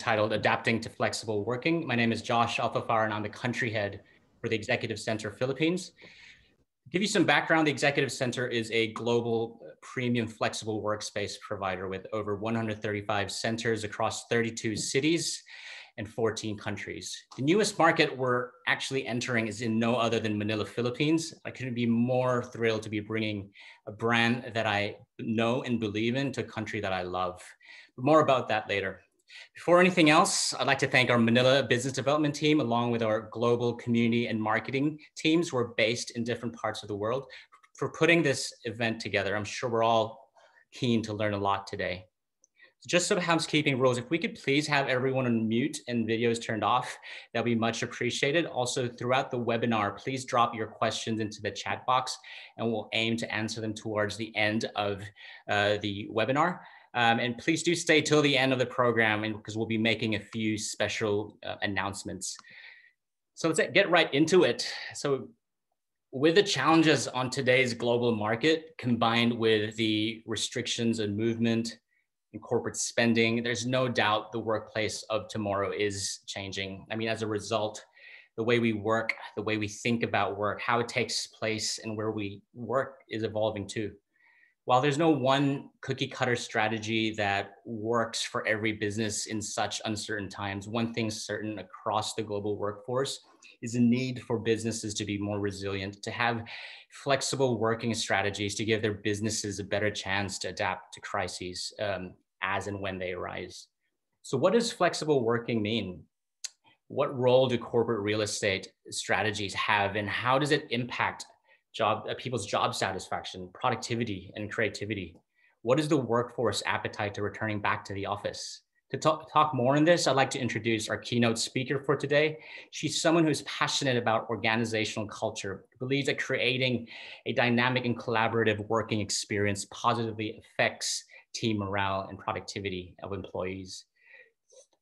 titled Adapting to Flexible Working. My name is Josh Alfafar, and I'm the country head for the Executive Center Philippines. To give you some background, the Executive Center is a global premium flexible workspace provider with over 135 centers across 32 cities and 14 countries. The newest market we're actually entering is in no other than Manila, Philippines. I couldn't be more thrilled to be bringing a brand that I know and believe in to a country that I love. But more about that later. Before anything else, I'd like to thank our Manila business development team, along with our global community and marketing teams who are based in different parts of the world, for putting this event together. I'm sure we're all keen to learn a lot today. Just some housekeeping rules. If we could please have everyone on mute and videos turned off, that'll be much appreciated. Also, throughout the webinar, please drop your questions into the chat box and we'll aim to answer them towards the end of the webinar. And please do stay till the end of the program because we'll be making a few special announcements. So let's get right into it. So with the challenges on today's global market, combined with the restrictions and movement in corporate spending, there's no doubt the workplace of tomorrow is changing. I mean, as a result, the way we work, the way we think about work, how it takes place and where we work is evolving too. While there's no one cookie cutter strategy that works for every business in such uncertain times, one thing's certain across the global workforce is a need for businesses to be more resilient, to have flexible working strategies to give their businesses a better chance to adapt to crises as and when they arise. So what does flexible working mean? What role do corporate real estate strategies have, and how does it impact people's job satisfaction, productivity, and creativity? What is the workforce appetite to returning back to the office? To talk more on this, I'd like to introduce our keynote speaker for today. She's someone who's passionate about organizational culture, believes that creating a dynamic and collaborative working experience positively affects team morale and productivity of employees.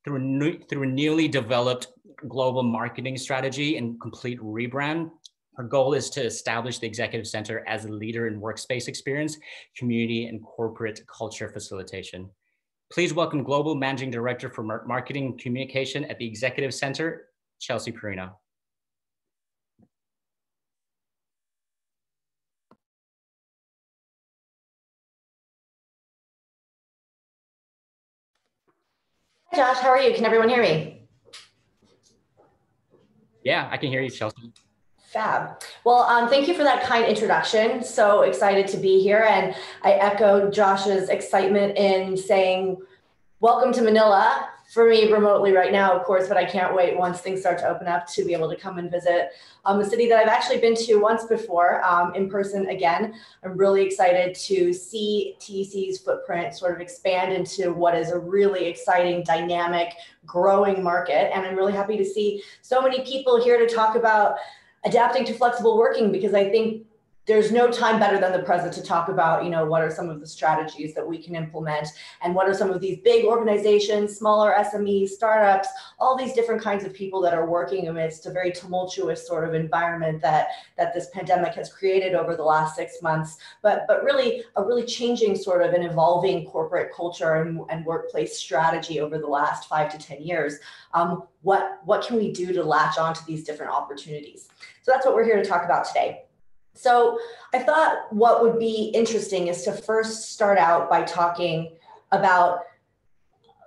Through a newly developed global marketing strategy and complete rebrand, her goal is to establish the Executive Center as a leader in workspace experience, community, and corporate culture facilitation. Please welcome Global Managing Director for Marketing and Communication at the Executive Center, Chelsea Perino. Hi Josh, how are you? Can everyone hear me? Yeah, I can hear you, Chelsea. Fab. Well, thank you for that kind introduction. So excited to be here. And I echo Josh's excitement in saying, welcome to Manila. For me, remotely right now, of course, but I can't wait once things start to open up to be able to come and visit a city that I've actually been to once before in person again. I'm really excited to see TEC's footprint sort of expand into what is a really exciting, dynamic, growing market. And I'm really happy to see so many people here to talk about adapting to flexible working, because I think there's no time better than the present to talk about, what are some of the strategies that we can implement, and what are some of these big organizations, smaller SMEs, startups, all these different kinds of people that are working amidst a very tumultuous sort of environment that this pandemic has created over the last 6 months, but really a really changing sort of an evolving corporate culture and workplace strategy over the last 5 to 10 years. What can we do to latch onto these different opportunities? So that's what we're here to talk about today. So I thought what would be interesting is to first start out by talking about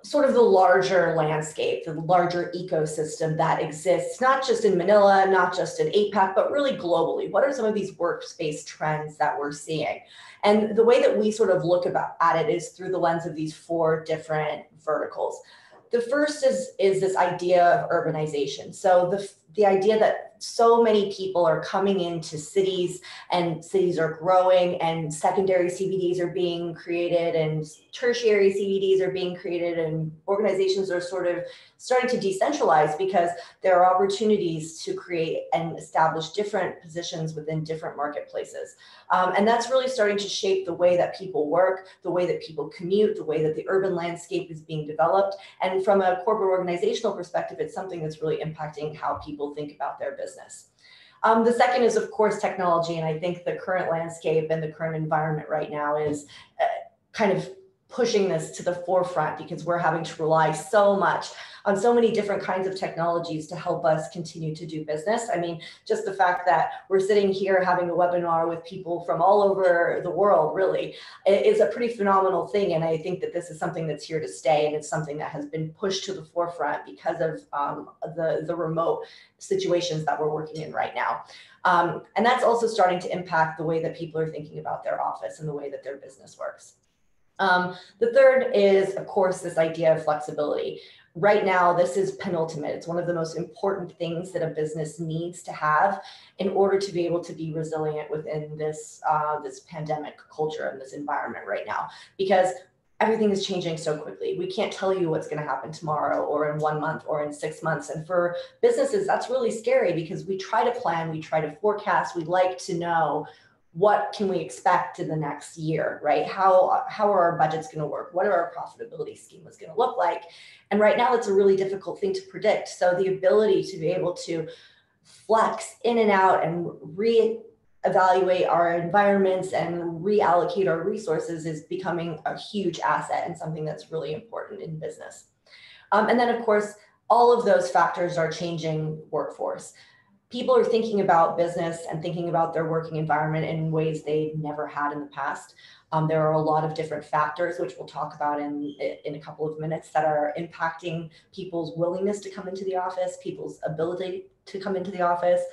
sort of the larger landscape, the larger ecosystem that exists, not just in Manila, not just in APAC, but really globally. What are some of these workspace trends that we're seeing? And the way that we sort of look at it is through the lens of these 4 different verticals. The first is this idea of urbanization. So the idea that so many people are coming into cities, and cities are growing, and secondary CBDs are being created, and tertiary CBDs are being created, and organizations are sort of starting to decentralize because there are opportunities to create and establish different positions within different marketplaces. And that's really starting to shape the way that people work, the way that people commute, the way that the urban landscape is being developed. And from a corporate organizational perspective, it's something that's really impacting how people think about their business. The second is, of course, technology. And I think the current landscape and the current environment right now is kind of pushing this to the forefront because we're having to rely so much on so many different kinds of technologies to help us continue to do business. I mean, just the fact that we're sitting here having a webinar with people from all over the world really is a pretty phenomenal thing. And I think that this is something that's here to stay, and it's something that has been pushed to the forefront because of the remote situations that we're working in right now. And that's also starting to impact the way that people are thinking about their office and the way that their business works. The third is, of course, this idea of flexibility. Right now, this is penultimate. It's one of the most important things that a business needs to have in order to be able to be resilient within this, this pandemic culture and this environment right now, because everything is changing so quickly. We can't tell you what's going to happen tomorrow or in 1 month or in 6 months. And for businesses, that's really scary because we try to plan, we try to forecast, we like to know what can we expect in the next year, right? How are our budgets going to work? What are our profitability schemas going to look like? And right now, it's a really difficult thing to predict. So the ability to be able to flex in and out and reevaluate our environments and reallocate our resources is becoming a huge asset and something that's really important in business. And then, of course, all of those factors are changing workforce. People are thinking about business and thinking about their working environment in ways they never had in the past. There are a lot of different factors, which we'll talk about in a couple of minutes, that are impacting people's willingness to come into the office, people's ability to come into the office,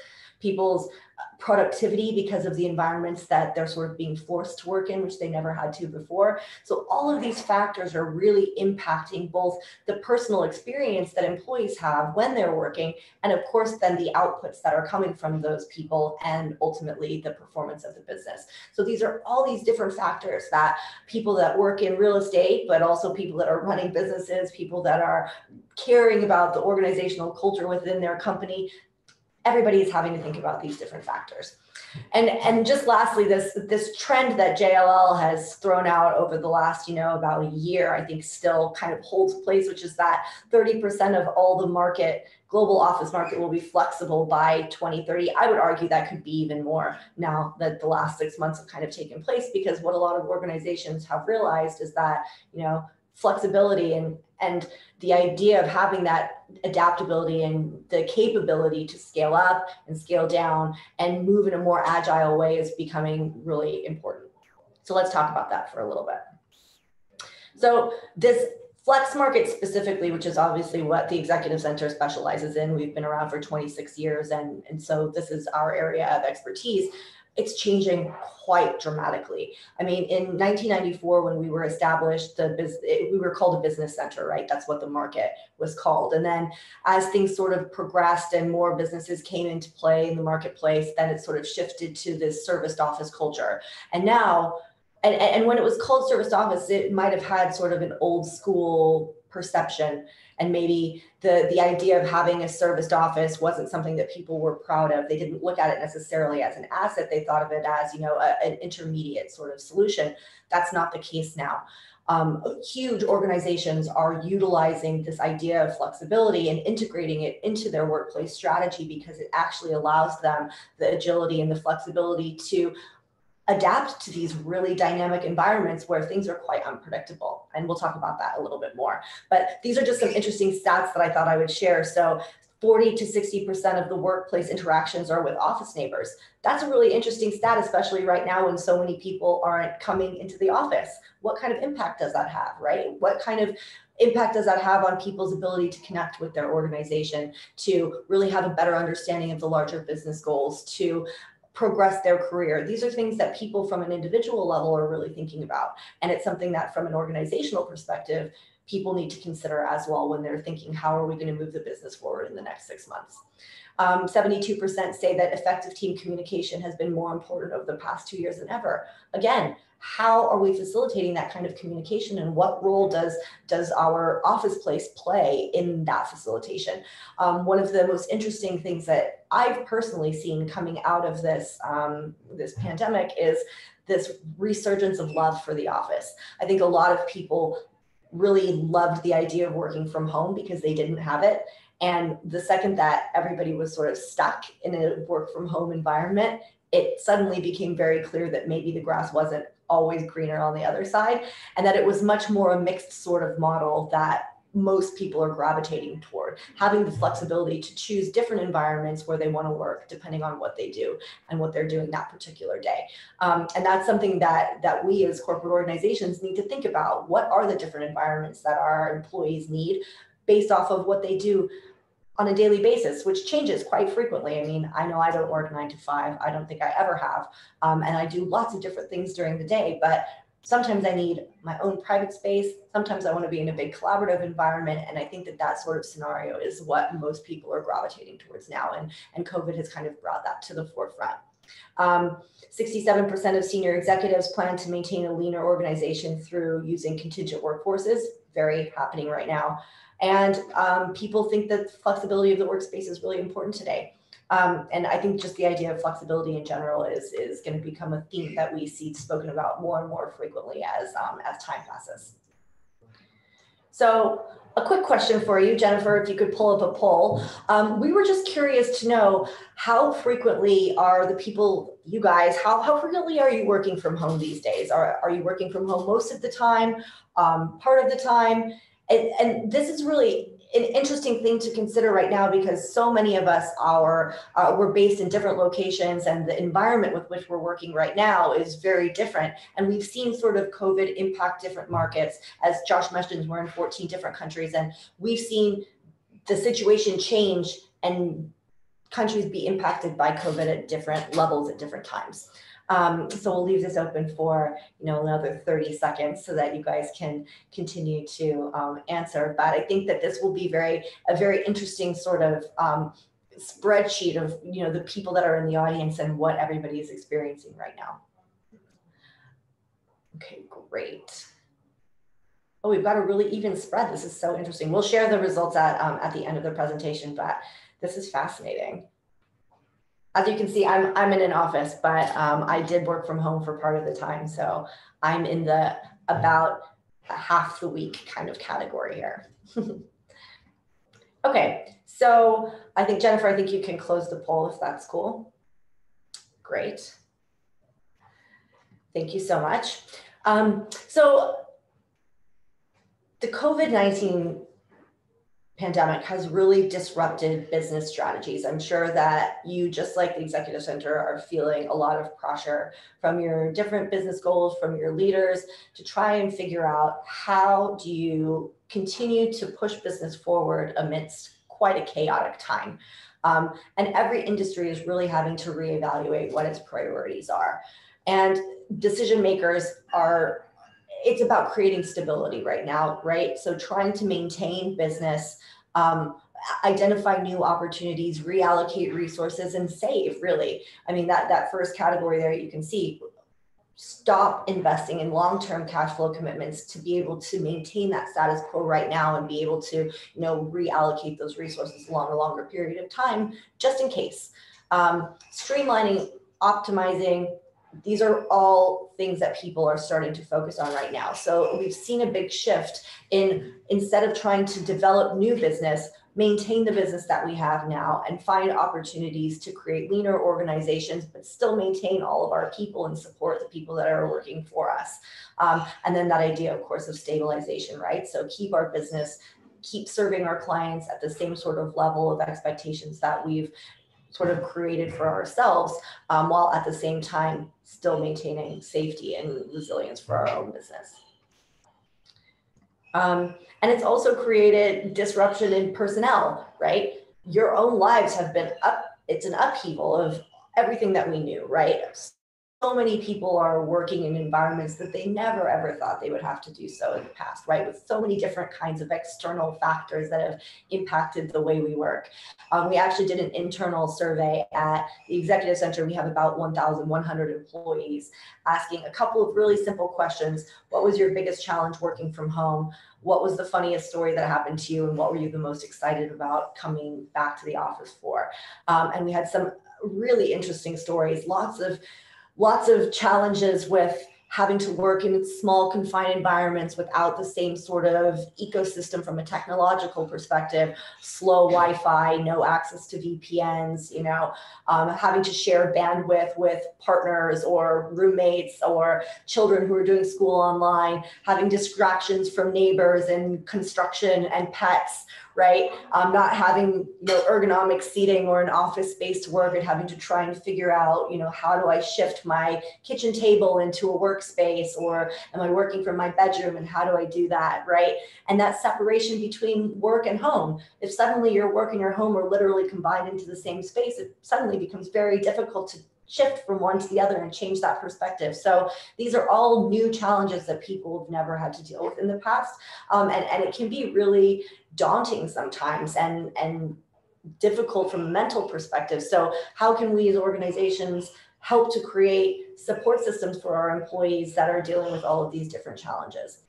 people's productivity because of the environments that they're sort of being forced to work in, which they never had to before. So all of these factors are really impacting both the personal experience that employees have when they're working, and of course, then the outputs that are coming from those people and ultimately the performance of the business. So these are all these different factors that people that work in real estate, but also people that are running businesses, people that are caring about the organizational culture within their company, everybody is having to think about these different factors. And just lastly, this trend that JLL has thrown out over the last, about a year, I think still kind of holds place, which is that 30% of all the market, global office market, will be flexible by 2030. I would argue that could be even more now that the last 6 months have kind of taken place, because what a lot of organizations have realized is that, flexibility and the idea of having that adaptability and the capability to scale up and scale down and move in a more agile way is becoming really important. So let's talk about that for a little bit. So this flex market specifically, which is obviously what the Executive Center specializes in, we've been around for 26 years, and so this is our area of expertise. It's changing quite dramatically. I mean, in 1994, when we were established, we were called a business center, right? That's what the market was called. And then as things sort of progressed and more businesses came into play in the marketplace, then it sort of shifted to this serviced office culture. And now, and when it was called serviced office, it might have had sort of an old school perception. And maybe the idea of having a serviced office wasn't something that people were proud of. They didn't look at it necessarily as an asset. They thought of it as, an intermediate sort of solution. That's not the case now. Huge organizations are utilizing this idea of flexibility and integrating it into their workplace strategy, because it actually allows them the agility and the flexibility to adapt to these really dynamic environments where things are quite unpredictable. And we'll talk about that a little bit more. But these are just some interesting stats that I thought I would share. So 40 to 60% of the workplace interactions are with office neighbors. That's a really interesting stat, especially right now when so many people aren't coming into the office. What kind of impact does that have, right? What kind of impact does that have on people's ability to connect with their organization, to really have a better understanding of the larger business goals, to progress their career? These are things that people from an individual level are really thinking about. And it's something that from an organizational perspective, people need to consider as well when they're thinking, how are we going to move the business forward in the next 6 months? 72% say that effective team communication has been more important over the past 2 years than ever. Again, how are we facilitating that kind of communication, and what role does our office place play in that facilitation? One of the most interesting things that I've personally seen coming out of this, this pandemic is this resurgence of love for the office. I think a lot of people really loved the idea of working from home because they didn't have it. And the second that everybody was sort of stuck in a work from home environment, it suddenly became very clear that maybe the grass wasn't always greener on the other side, and that it was much more a mixed sort of model that most people are gravitating toward, having the flexibility to choose different environments where they want to work depending on what they do and what they're doing that particular day. And that's something that we as corporate organizations need to think about. What are the different environments that our employees need based off of what they do on a daily basis, which changes quite frequently. I mean, I know I don't work 9 to 5. I don't think I ever have. And I do lots of different things during the day, but sometimes I need my own private space. Sometimes I want to be in a big collaborative environment. And I think that sort of scenario is what most people are gravitating towards now. And COVID has kind of brought that to the forefront. 67% of senior executives plan to maintain a leaner organization through using contingent workforces, very happening right now. And people think that flexibility of the workspace is really important today. And I think just the idea of flexibility in general is going to become a theme that we see spoken about more and more frequently as time passes. So a quick question for you, Jennifer, if you could pull up a poll. We were just curious to know how frequently are the people, you guys, how frequently are you working from home these days? Are you working from home most of the time, part of the time? And this is really an interesting thing to consider right now because so many of us we're based in different locations and the environment with which we're working right now is very different. And we've seen sort of COVID impact different markets. As Josh mentioned, we're in 14 different countries and we've seen the situation change and countries be impacted by COVID at different levels at different times. So we'll leave this open for another 30 seconds so that you guys can continue to answer. But I think that this will be a very interesting sort of spreadsheet of the people that are in the audience and what everybody is experiencing right now. Okay, great. Oh, we've got a really even spread. This is so interesting. We'll share the results at the end of the presentation, but this is fascinating. As you can see, I'm in an office, but I did work from home for part of the time. So I'm in the about half the week kind of category here. Okay, so I think, Jennifer, I think you can close the poll if that's cool. Great. Thank you so much. So the COVID-19 pandemic has really disrupted business strategies. I'm sure that you, just like the Executive Center, are feeling a lot of pressure from your different business goals, from your leaders, to try and figure out how do you continue to push business forward amidst quite a chaotic time. And every industry is really having to reevaluate what its priorities are. And decision makers it's about creating stability right now, right? So trying to maintain business, identify new opportunities, reallocate resources, and save, really. I mean, that first category there, you can see, stop investing in long-term cash flow commitments to be able to maintain that status quo right now and be able to, reallocate those resources along a longer period of time, just in case. Streamlining, optimizing, these are all things that people are starting to focus on right now. So we've seen a big shift instead of trying to develop new business, maintain the business that we have now and find opportunities to create leaner organizations, but still maintain all of our people and support the people that are working for us. And then that idea, of course, of stabilization, right? So keep our business, keep serving our clients at the same sort of level of expectations that we've sort of created for ourselves, while at the same time still maintaining safety and resilience for our own business. And it's also created disruption in personnel, right? Your own lives have been it's an upheaval of everything that we knew, right? So many people are working in environments that they never ever thought they would have to do so in the past, right? With so many different kinds of external factors that have impacted the way we work. We actually did an internal survey at the Executive Center. We have about 1,100 employees, asking a couple of really simple questions. What was your biggest challenge working from home? What was the funniest story that happened to you? And what were you the most excited about coming back to the office for? And we had some really interesting stories, lots of challenges with having to work in small confined environments without the same sort of ecosystem from a technological perspective, slow Wi-Fi, no access to VPNs, having to share bandwidth with partners or roommates or children who are doing school online, having distractions from neighbors and construction and pets, right? Not having ergonomic seating or an office space to work, and having to try and figure out, how do I shift my kitchen table into a workspace, or am I working from my bedroom, and how do I do that, right? And that separation between work and home. If suddenly your work and your home are literally combined into the same space, it suddenly becomes very difficult to shift from one to the other and change that perspective. So these are all new challenges that people have never had to deal with in the past. And it can be really daunting sometimes and difficult from a mental perspective. So how can we as organizations help to create support systems for our employees that are dealing with all of these different challenges?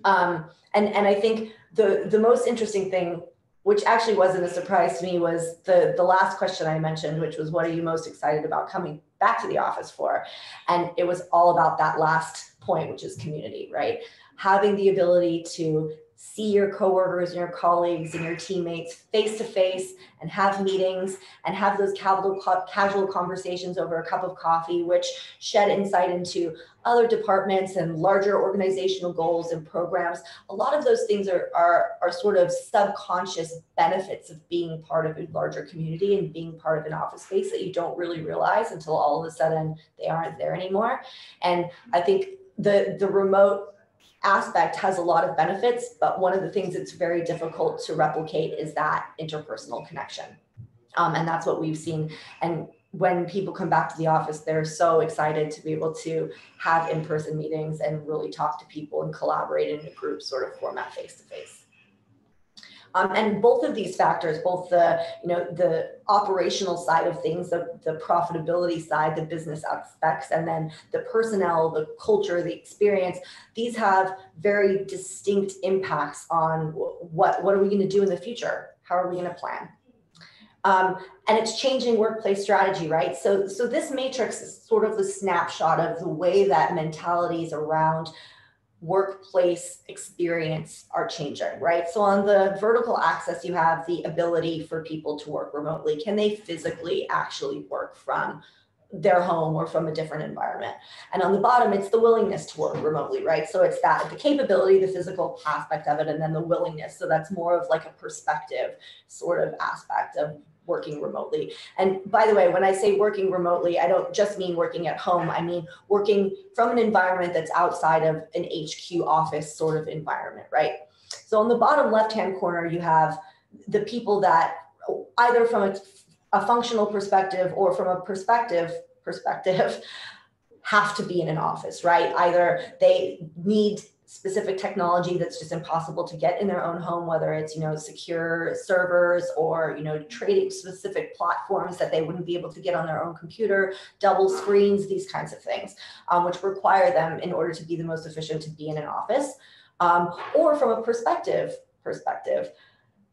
And I think the most interesting thing, which actually wasn't a surprise to me, was the last question I mentioned, which was, what are you most excited about coming back to the office for? And it was all about that last point, which is community, right? Having the ability to see your coworkers and your colleagues and your teammates face to face, and have meetings and have those casual conversations over a cup of coffee, which shed insight into other departments and larger organizational goals and programs. A lot of those things are sort of subconscious benefits of being part of a larger community and being part of an office space that you don't really realize until all of a sudden they aren't there anymore. And I think the remote aspect has a lot of benefits, but one of the things that's very difficult to replicate is that interpersonal connection. And that's what we've seen. And when people come back to the office, they're so excited to be able to have in-person meetings and really talk to people and collaborate in a group sort of format face-to-face. And both of these factors, both the operational side of things, the profitability side, the business aspects, and then the personnel, the culture, the experience, these have very distinct impacts on what are we going to do in the future? How are we going to plan? And it's changing workplace strategy, right? So this matrix is sort of the snapshot of the way that mentalities around workplace experience are changing, right? So on the vertical axis, you have the ability for people to work remotely. Can they physically actually work from their home or from a different environment? And on the bottom, it's the willingness to work remotely, right? So it's the capability, the physical aspect of it, and then the willingness. So that's more of like a perspective sort of aspect of working remotely. And by the way, when I say working remotely, I don't just mean working at home. I mean working from an environment that's outside of an HQ office sort of environment, right? So on the bottom left-hand corner, you have the people that either from a functional perspective or from a perspective have to be in an office, right? Either they need specific technology that's just impossible to get in their own home, whether it's, secure servers or, trading specific platforms that they wouldn't be able to get on their own computer, double screens, these kinds of things, which require them, in order to be the most efficient, to be in an office. Or from a perspective,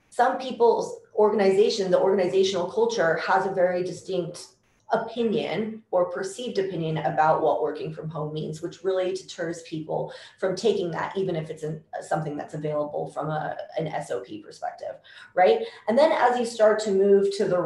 some people's organization, the organizational culture has a very distinct opinion or perceived opinion about what working from home means, which really deters people from taking that, even if it's something that's available from an SOP perspective, right? And then as you start to move to the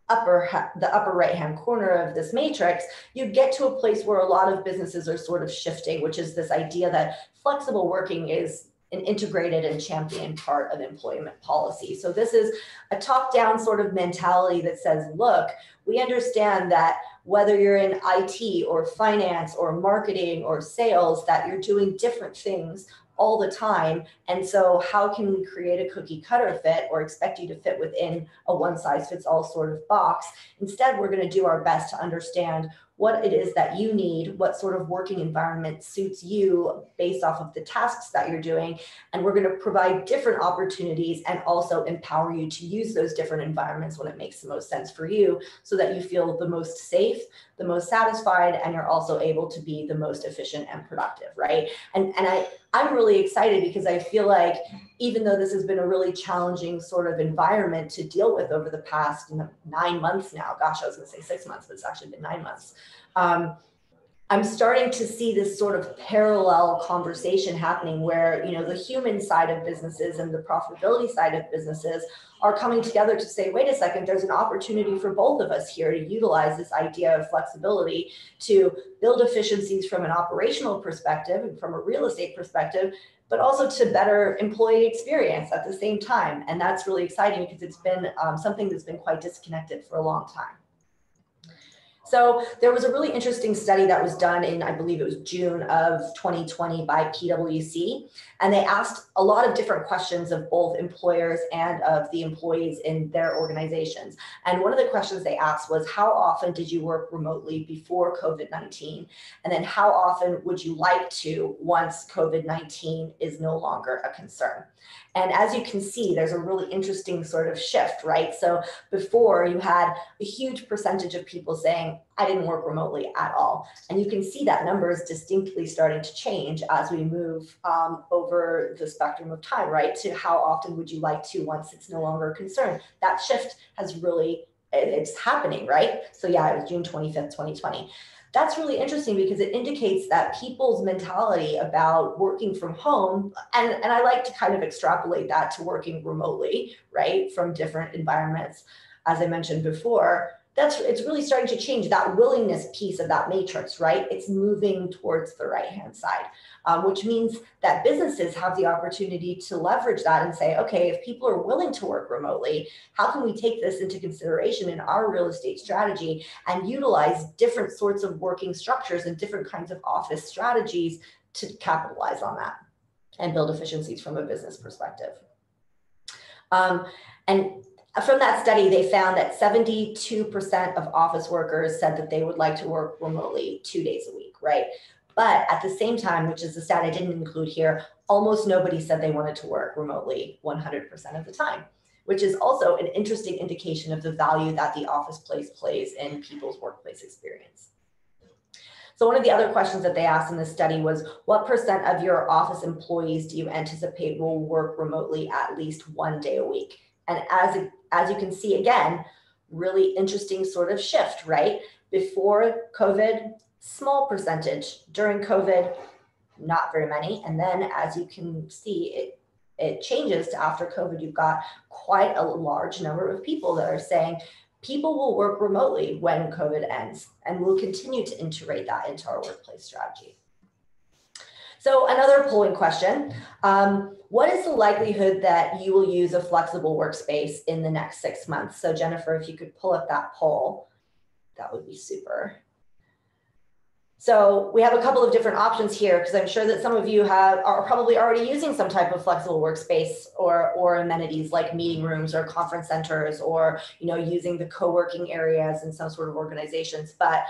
upper right-hand corner of this matrix, you get to a place where a lot of businesses are sort of shifting, which is this idea that flexible working is an integrated and championed part of employment policy. So this is a top-down sort of mentality that says, look, we understand that whether you're in IT or finance or marketing or sales, that you're doing different things all the time. And so how can we create a cookie cutter fit or expect you to fit within a one size fits all sort of box? Instead, we're going to do our best to understand what it is that you need, what sort of working environment suits you based off of the tasks that you're doing. And we're going to provide different opportunities and also empower you to use those different environments when it makes the most sense for you, so that you feel the most safe, the most satisfied, and you're also able to be the most efficient and productive, right? And I'm really excited because I feel like even though this has been a really challenging sort of environment to deal with over the past 9 months now, gosh, I was going to say 6 months, but it's actually been 9 months. I'm starting to see this sort of parallel conversation happening where, the human side of businesses and the profitability side of businesses are coming together to say, wait a second, there's an opportunity for both of us here to utilize this idea of flexibility to build efficiencies from an operational perspective and from a real estate perspective, but also to better employee experience at the same time. And that's really exciting because it's been something that's been quite disconnected for a long time. So there was a really interesting study that was done in, I believe it was June of 2020 by PwC, and they asked a lot of different questions of both employers and of the employees in their organizations. And one of the questions they asked was, how often did you work remotely before COVID-19? And then how often would you like to once COVID-19 is no longer a concern? And as you can see, there's a really interesting sort of shift, right? So before you had a huge percentage of people saying, I didn't work remotely at all. And you can see that number is distinctly starting to change as we move over the spectrum of time, right? To how often would you like to once it's no longer a concern? That shift has really, it's happening, right? So yeah, it was June 25th, 2020. That's really interesting because it indicates that people's mentality about working from home, and I like to kind of extrapolate that to working remotely, right, from different environments, as I mentioned before, it's really starting to change. That willingness piece of that matrix, right? It's moving towards the right-hand side, which means that businesses have the opportunity to leverage that and say, okay, if people are willing to work remotely, how can we take this into consideration in our real estate strategy and utilize different sorts of working structures and different kinds of office strategies to capitalize on that and build efficiencies from a business perspective. And from that study, they found that 72% of office workers said that they would like to work remotely 2 days a week, right? But at the same time, which is a stat I didn't include here, almost nobody said they wanted to work remotely 100% of the time, which is also an interesting indication of the value that the office place plays in people's workplace experience. So one of the other questions that they asked in this study was, what percent of your office employees do you anticipate will work remotely at least 1 day a week? And as you can see, again, really interesting sort of shift, right? Before COVID, small percentage. During COVID, not very many. And then as you can see, it changes to after COVID, you've got quite a large number of people that are saying people will work remotely when COVID ends, and we'll continue to integrate that into our workplace strategy. So another polling question, what is the likelihood that you will use a flexible workspace in the next 6 months? So Jennifer, if you could pull up that poll, that would be super. So we have a couple of different options here because I'm sure that some of you are probably already using some type of flexible workspace or amenities like meeting rooms or conference centers, or using the co-working areas in some sort of organizations. But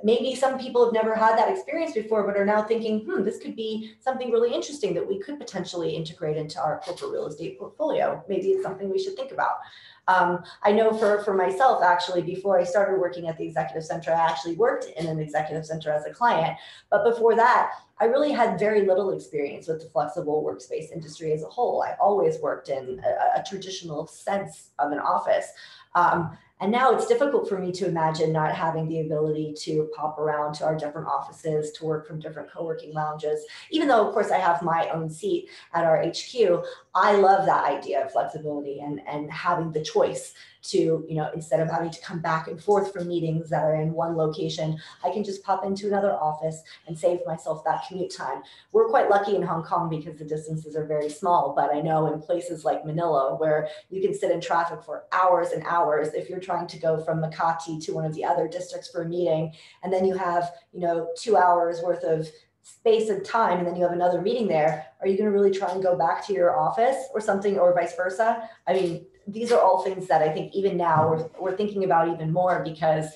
maybe some people have never had that experience before, but are now thinking, this could be something really interesting that we could potentially integrate into our corporate real estate portfolio. Maybe it's something we should think about. I know for myself, actually, before I started working at the Executive Center, I actually worked in an Executive Center as a client. But before that, I really had very little experience with the flexible workspace industry as a whole. I always worked in a traditional sense of an office. And now it's difficult for me to imagine not having the ability to pop around to our different offices, to work from different co-working lounges. Even though, of course, I have my own seat at our HQ, I love that idea of flexibility and having the choice to, instead of having to come back and forth from meetings that are in one location, I can just pop into another office and save myself that commute time. We're quite lucky in Hong Kong because the distances are very small, but I know in places like Manila where you can sit in traffic for hours and hours, if you're trying to go from Makati to one of the other districts for a meeting, and then you have, 2 hours worth of space and time, and then you have another meeting there, are you going to really try and go back to your office or something, or vice versa? I mean, these are all things that I think even now we're thinking about even more, because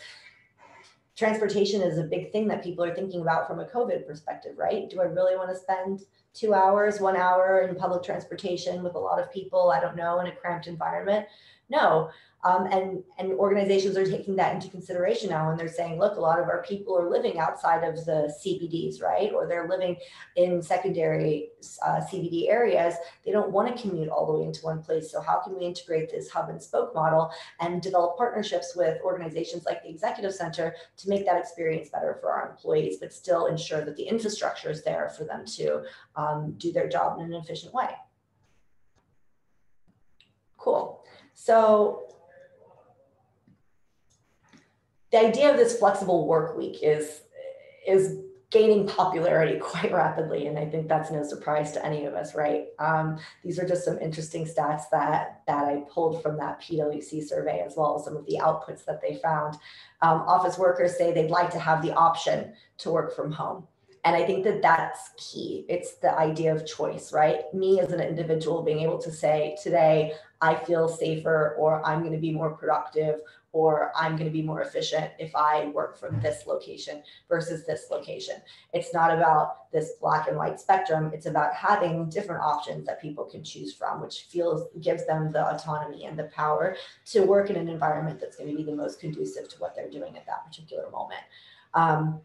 transportation is a big thing that people are thinking about from a COVID perspective, right? Do I really want to spend 2 hours, 1 hour in public transportation with a lot of people, I don't know, in a cramped environment? No. And organizations are taking that into consideration now, and they're saying, look, a lot of our people are living outside of the CBDs, right? Or they're living in secondary CBD areas. They don't want to commute all the way into one place. So how can we integrate this hub and spoke model and develop partnerships with organizations like the Executive Center to make that experience better for our employees, but still ensure that the infrastructure is there for them to do their job in an efficient way? Cool. So the idea of this flexible work week is gaining popularity quite rapidly, and I think that's no surprise to any of us, right? These are just some interesting stats that I pulled from that PwC survey, as well as some of the outputs that they found. Office workers say they'd like to have the option to work from home. And I think that that's key. It's the idea of choice, right? Me as an individual being able to say, today, I feel safer, or I'm going to be more productive, or I'm going to be more efficient if I work from this location versus this location. It's not about this black and white spectrum. It's about having different options that people can choose from, which gives them the autonomy and the power to work in an environment that's going to be the most conducive to what they're doing at that particular moment.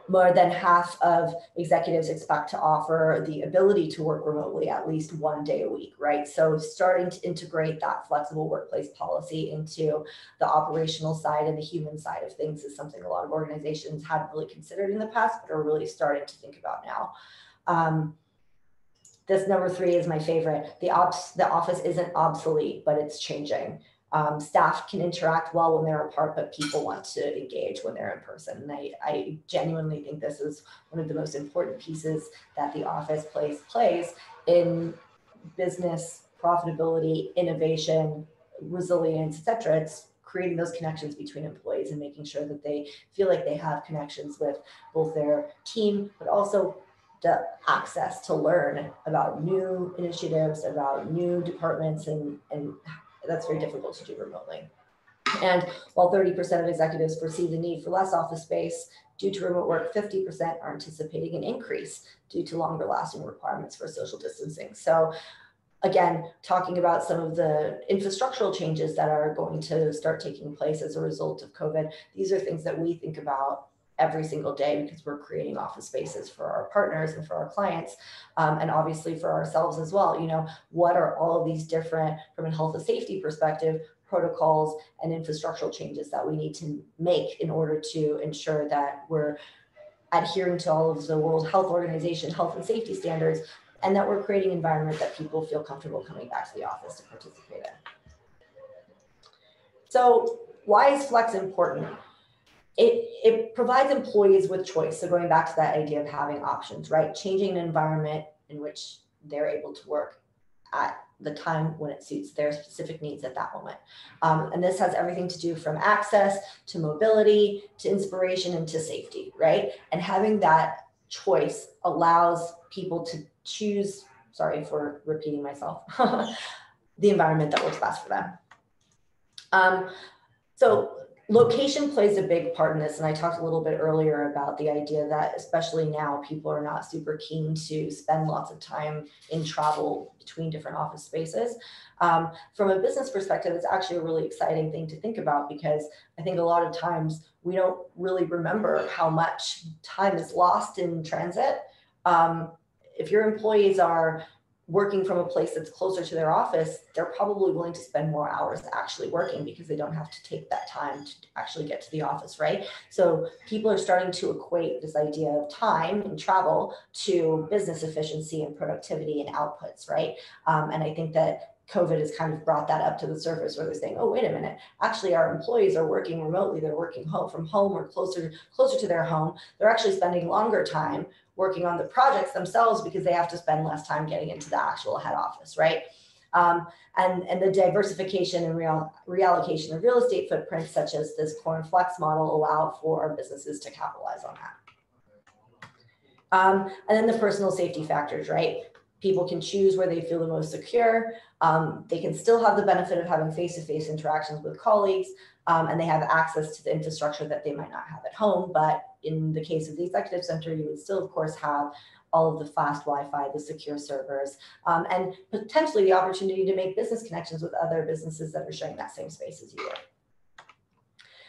More than half of executives expect to offer the ability to work remotely at least 1 day a week, right? So starting to integrate that flexible workplace policy into the operational side and the human side of things is something a lot of organizations hadn't really considered in the past, but are really starting to think about now. This number 3 is my favorite. The office isn't obsolete, but it's changing. Staff can interact well when they're apart, but people want to engage when they're in person. And I genuinely think this is one of the most important pieces that the office plays in business profitability, innovation, resilience, et cetera. It's creating those connections between employees and making sure that they feel like they have connections with both their team, but also the access to learn about new initiatives, about new departments, and that's very difficult to do remotely. And while 30% of executives foresee the need for less office space due to remote work, 50% are anticipating an increase due to longer lasting requirements for social distancing. So again, talking about some of the infrastructural changes that are going to start taking place as a result of COVID, these are things that we think about every single day because we're creating office spaces for our partners and for our clients, and obviously for ourselves as well. You know, what are all of these different, from a health and safety perspective, protocols and infrastructural changes that we need to make in order to ensure that we're adhering to all of the World Health Organization health and safety standards, and that we're creating an environment that people feel comfortable coming back to the office to participate in. So why is flex important? It provides employees with choice. So going back to that idea of having options, right? Changing an environment in which they're able to work at the time when it suits their specific needs at that moment. And this has everything to do from access to mobility, to inspiration, and to safety, right? And having that choice allows people to choose, sorry for repeating myself, the environment that works best for them. So location plays a big part in this, and I talked a little bit earlier about the idea that especially now people are not super keen to spend lots of time in travel between different office spaces. From a business perspective, it's actually a really exciting thing to think about because I think a lot of times we don't really remember how much time is lost in transit. If your employees are working from a place that's closer to their office, they're probably willing to spend more hours actually working because they don't have to take that time to actually get to the office, right? So people are starting to equate this idea of time and travel to business efficiency and productivity and outputs, right? And I think that COVID has kind of brought that up to the surface where they're saying, oh, wait a minute, actually our employees are working remotely. They're working from home or closer to their home. They're actually spending longer time working on the projects themselves because they have to spend less time getting into the actual head office, right? And the diversification and reallocation of real estate footprints, such as this core and flex model, allow for our businesses to capitalize on that. And then the personal safety factors, right? People can choose where they feel the most secure. They can still have the benefit of having face-to-face interactions with colleagues, and they have access to the infrastructure that they might not have at home. But in the case of the Executive Center, you would still, of course, have all of the fast Wi-Fi, the secure servers, and potentially the opportunity to make business connections with other businesses that are sharing that same space as you are.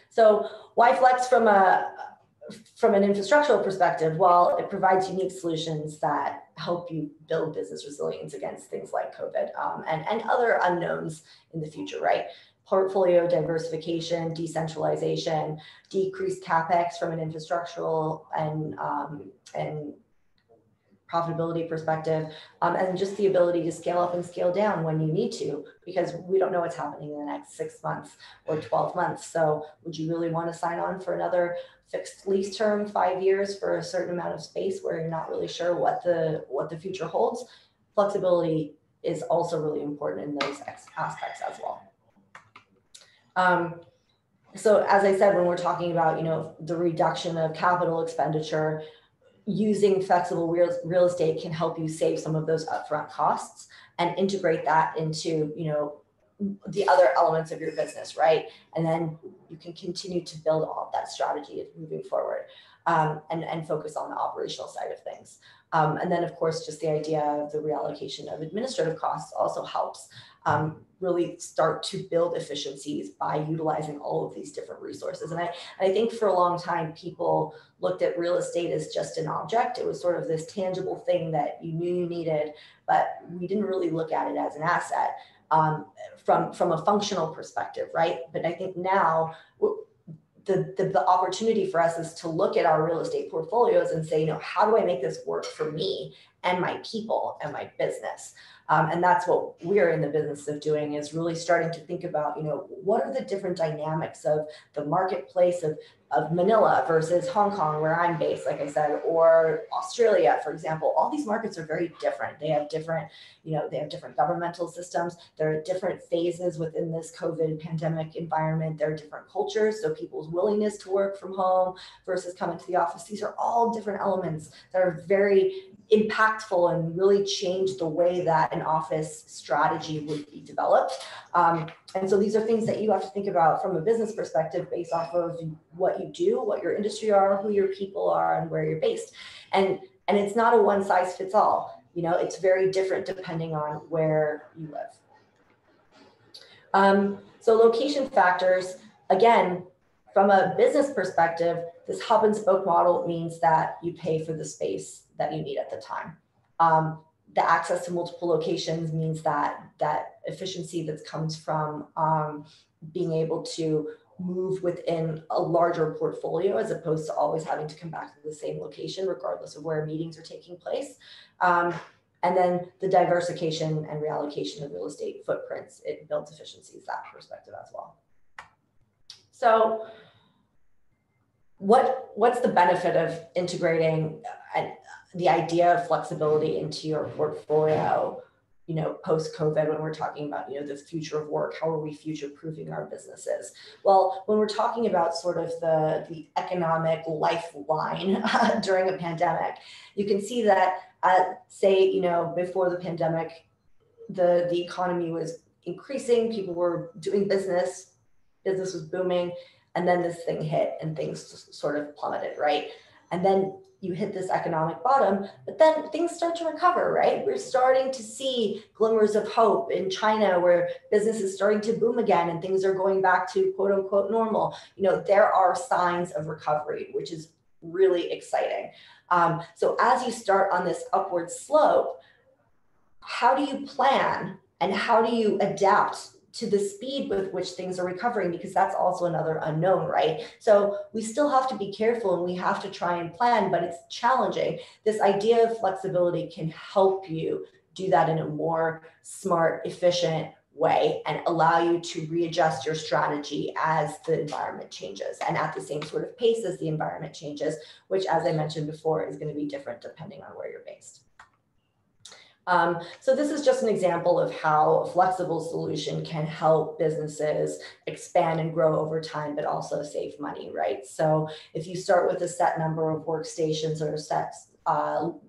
So why Flex from an infrastructural perspective? Well, it provides unique solutions that help you build business resilience against things like COVID and other unknowns in the future, right? Portfolio diversification, decentralization, decreased CapEx from an infrastructural and profitability perspective, and just the ability to scale up and scale down when you need to, because we don't know what's happening in the next 6 months or 12 months. So would you really want to sign on for another fixed lease term, 5 years for a certain amount of space where you're not really sure what the future holds? Flexibility is also really important in those aspects as well. So as I said, when we're talking about, the reduction of capital expenditure, using flexible real estate can help you save some of those upfront costs and integrate that into, the other elements of your business, right? And then you can continue to build off that strategy moving forward, and focus on the operational side of things. And then, of course, just the idea of the reallocation of administrative costs also helps really start to build efficiencies by utilizing all of these different resources. And I think for a long time, people looked at real estate as just an object. It was sort of this tangible thing that you knew you needed, but we didn't really look at it as an asset from a functional perspective, right? But I think now the opportunity for us is to look at our real estate portfolios and say, how do I make this work for me and my people and my business? And that's what we're in the business of doing, is really starting to think about, what are the different dynamics of the marketplace of Manila versus Hong Kong, where I'm based, like I said, or Australia, for example. All these markets are very different. They have different, they have different governmental systems. There are different phases within this COVID pandemic environment. There are different cultures. So people's willingness to work from home versus coming to the office. These are all different elements that are very impactful and really change the way that an office strategy would be developed. And so these are things that you have to think about from a business perspective based off of what you do, what your industry are, who your people are, and where you're based. And it's not a one size fits all. It's very different depending on where you live. So location factors, again, from a business perspective, this hub and spoke model means that you pay for the space that you need at the time. The access to multiple locations means that efficiency that comes from being able to move within a larger portfolio as opposed to always having to come back to the same location regardless of where meetings are taking place. And then the diversification and reallocation of real estate footprints, it builds efficiencies, that perspective as well. So what's the benefit of integrating the idea of flexibility into your portfolio, post-COVID, when we're talking about, the future of work? How are we future-proofing our businesses? Well, when we're talking about sort of the economic lifeline during a pandemic, you can see that, say, before the pandemic, the economy was increasing, people were doing business was booming, and then this thing hit and things sort of plummeted, right? And then you hit this economic bottom, but then things start to recover, right? We're starting to see glimmers of hope in China, where business is starting to boom again and things are going back to quote unquote normal. There are signs of recovery, which is really exciting. So as you start on this upward slope, how do you plan and how do you adapt to the speed with which things are recovering? Because that's also another unknown, right? So we still have to be careful and we have to try and plan, but it's challenging. This idea of flexibility can help you do that in a more smart, efficient way and allow you to readjust your strategy as the environment changes and at the same sort of pace as the environment changes, which, as I mentioned before, is going to be different depending on where you're based. So this is just an example of how a flexible solution can help businesses expand and grow over time, but also save money, right? So if you start with a set number of workstations or a set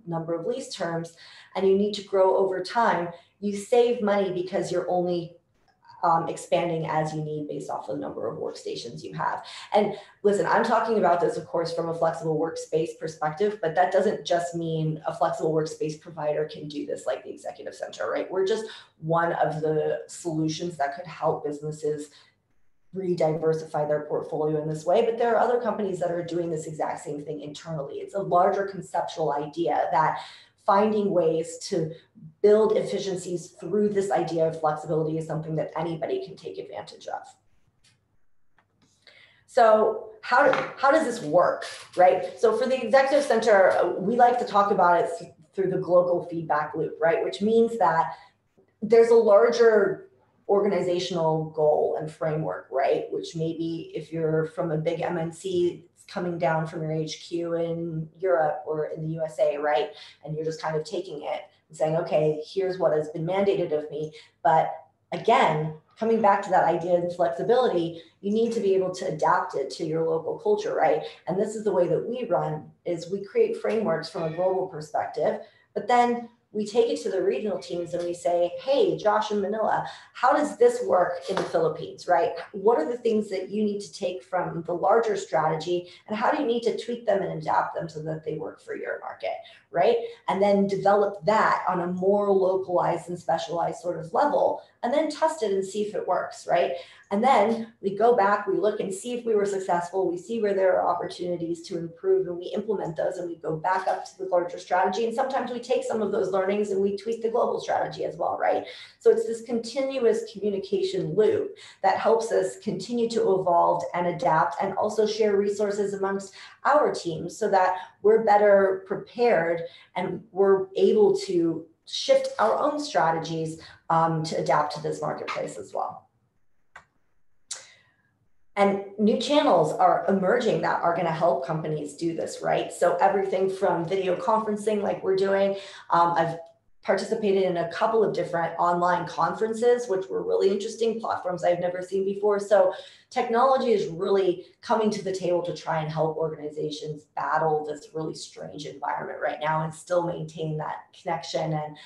number of lease terms, and you need to grow over time, you save money because you're only expanding as you need based off the number of workstations you have. And listen, I'm talking about this, of course, from a flexible workspace perspective, but that doesn't just mean a flexible workspace provider can do this like the Executive Center, right? We're just one of the solutions that could help businesses re-diversify their portfolio in this way, but there are other companies that are doing this exact same thing internally. It's a larger conceptual idea that finding ways to build efficiencies through this idea of flexibility is something that anybody can take advantage of. So how does this work, right? So for the Executive Center, we like to talk about it through the Glocal feedback loop, right? Which means that there's a larger organizational goal and framework, right? Which maybe if you're from a big MNC, coming down from your HQ in Europe or in the USA, right? And you're just kind of taking it and saying, okay, here's what has been mandated of me. But again, coming back to that idea of flexibility, you need to be able to adapt it to your local culture, right? And this is the way that we run, is we create frameworks from a global perspective, but then we take it to the regional teams and we say, hey, Josh in Manila, how does this work in the Philippines, right? What are the things that you need to take from the larger strategy, and how do you need to tweak them and adapt them so that they work for your market, right? And then develop that on a more localized and specialized sort of level, and then test it and see if it works, right? And then we go back, we look and see if we were successful, we see where there are opportunities to improve, and we implement those, and we go back up to the larger strategy. And sometimes we take some of those learnings and we tweak the global strategy as well, right? So it's this continuous communication loop that helps us continue to evolve and adapt, and also share resources amongst our teams so that we're better prepared and we're able to shift our own strategies to adapt to this marketplace as well. And new channels are emerging that are going to help companies do this, right? So everything from video conferencing like we're doing. I've participated in a couple of different online conferences, which were really interesting, platforms I've never seen before. So technology is really coming to the table to try and help organizations battle this really strange environment right now and still maintain that connection and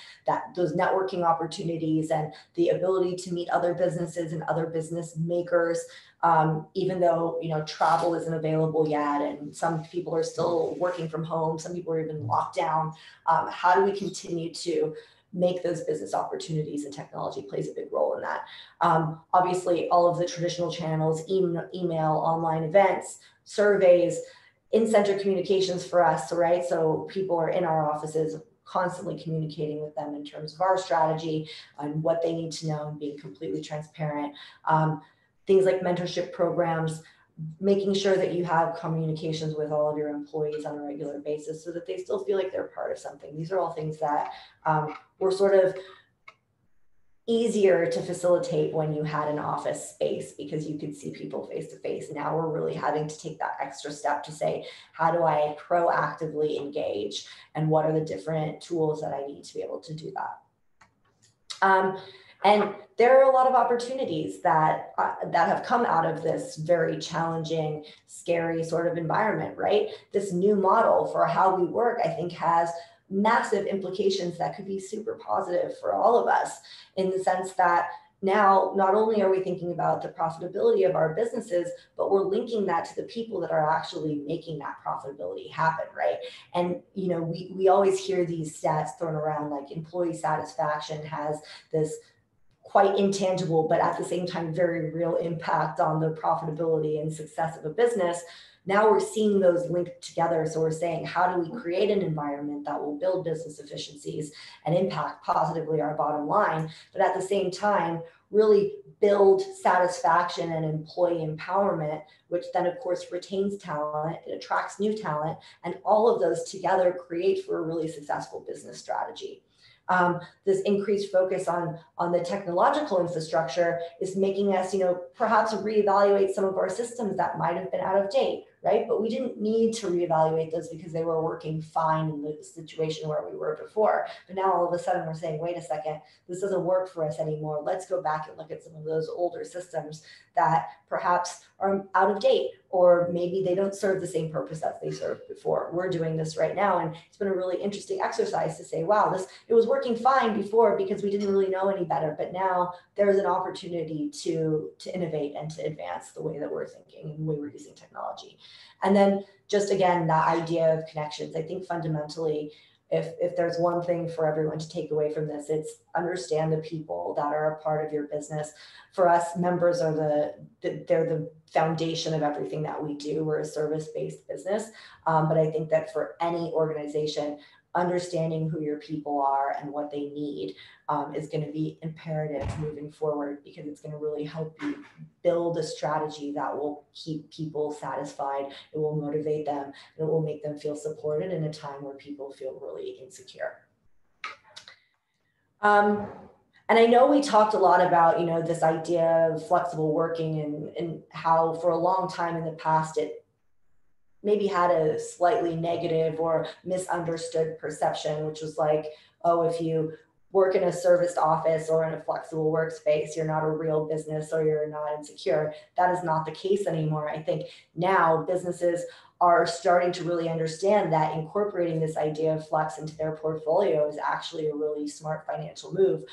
those networking opportunities and the ability to meet other businesses and other business makers. Even though, you know, travel isn't available yet and some people are still working from home, some people are even locked down. How do we continue to make those business opportunities, and technology plays a big role in that. Obviously, all of the traditional channels, email, online events, surveys, in-center communications for us, right? So people are in our offices constantly communicating with them in terms of our strategy and what they need to know and being completely transparent. Things like mentorship programs, making sure that you have communications with all of your employees on a regular basis so that they still feel like they're part of something. These are all things that were sort of easier to facilitate when you had an office space because you could see people face to face. Now we're really having to take that extra step to say, how do I proactively engage, and what are the different tools that I need to be able to do that? And there are a lot of opportunities that have come out of this very challenging, scary sort of environment, right? This new model for how we work, I think, has massive implications that could be super positive for all of us, in the sense that now not only are we thinking about the profitability of our businesses, but we're linking that to the people that are actually making that profitability happen, right? And you know, we always hear these stats thrown around, like employee satisfaction has this quite intangible, but at the same time, very real impact on the profitability and success of a business. Now we're seeing those linked together. So we're saying, how do we create an environment that will build business efficiencies and impact positively our bottom line, but at the same time, really build satisfaction and employee empowerment, which then of course retains talent, it attracts new talent, and all of those together create for a really successful business strategy. This increased focus on the technological infrastructure is making us, you know, perhaps reevaluate some of our systems that might have been out of date, right? But we didn't need to reevaluate those because they were working fine in the situation where we were before. But now all of a sudden we're saying, wait a second, this doesn't work for us anymore. Let's go back and look at some of those older systems that perhaps are out of date or maybe they don't serve the same purpose as they served before. We're doing this right now, and it's been a really interesting exercise to say, wow, it was working fine before because we didn't really know any better, but now there's an opportunity to innovate and to advance the way that we're thinking and the way we're using technology. And then just again, that idea of connections. I think fundamentally, if there's one thing for everyone to take away from this, it's understand the people that are a part of your business. For us, members are they're the foundation of everything that we do. We're a service-based business, but I think that for any organization, understanding who your people are and what they need is going to be imperative moving forward, because it's going to really help you build a strategy that will keep people satisfied. It will motivate them. It will make them feel supported in a time where people feel really insecure. And I know we talked a lot about, this idea of flexible working and how for a long time in the past, it maybe had a slightly negative or misunderstood perception, which was like, oh, if you work in a serviced office or in a flexible workspace, you're not a real business or you're not insecure. That is not the case anymore. I think now businesses are starting to really understand that incorporating this idea of flex into their portfolio is actually a really smart financial move.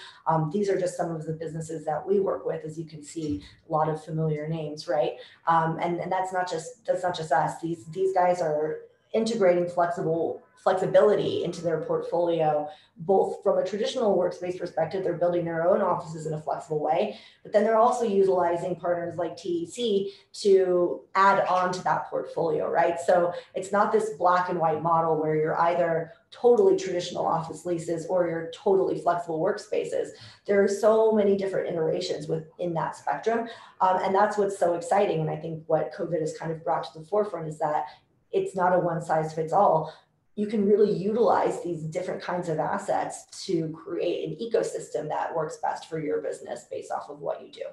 These are just some of the businesses that we work with, as you can see, a lot of familiar names, right? And that's not just us. These guys are integrating flexibility into their portfolio, both from a traditional workspace perspective. They're building their own offices in a flexible way, but then they're also utilizing partners like TEC to add on to that portfolio, right? So it's not this black and white model where you're either totally traditional office leases or you're totally flexible workspaces. There are so many different iterations within that spectrum. And that's what's so exciting. And I think what COVID has kind of brought to the forefront is that it's not a one size fits all. You can really utilize these different kinds of assets to create an ecosystem that works best for your business based off of what you do.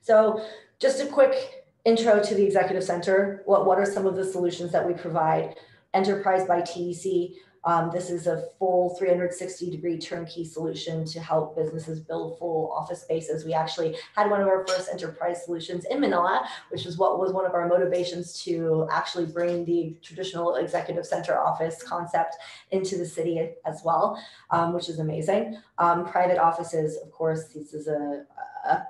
So just a quick intro to the Executive Center. What are some of the solutions that we provide? Enterprise by TEC. This is a full 360-degree turnkey solution to help businesses build full office spaces. We actually had one of our first enterprise solutions in Manila, which is what was one of our motivations to actually bring the traditional Executive Center office concept into the city as well, which is amazing. Private offices, of course, this is a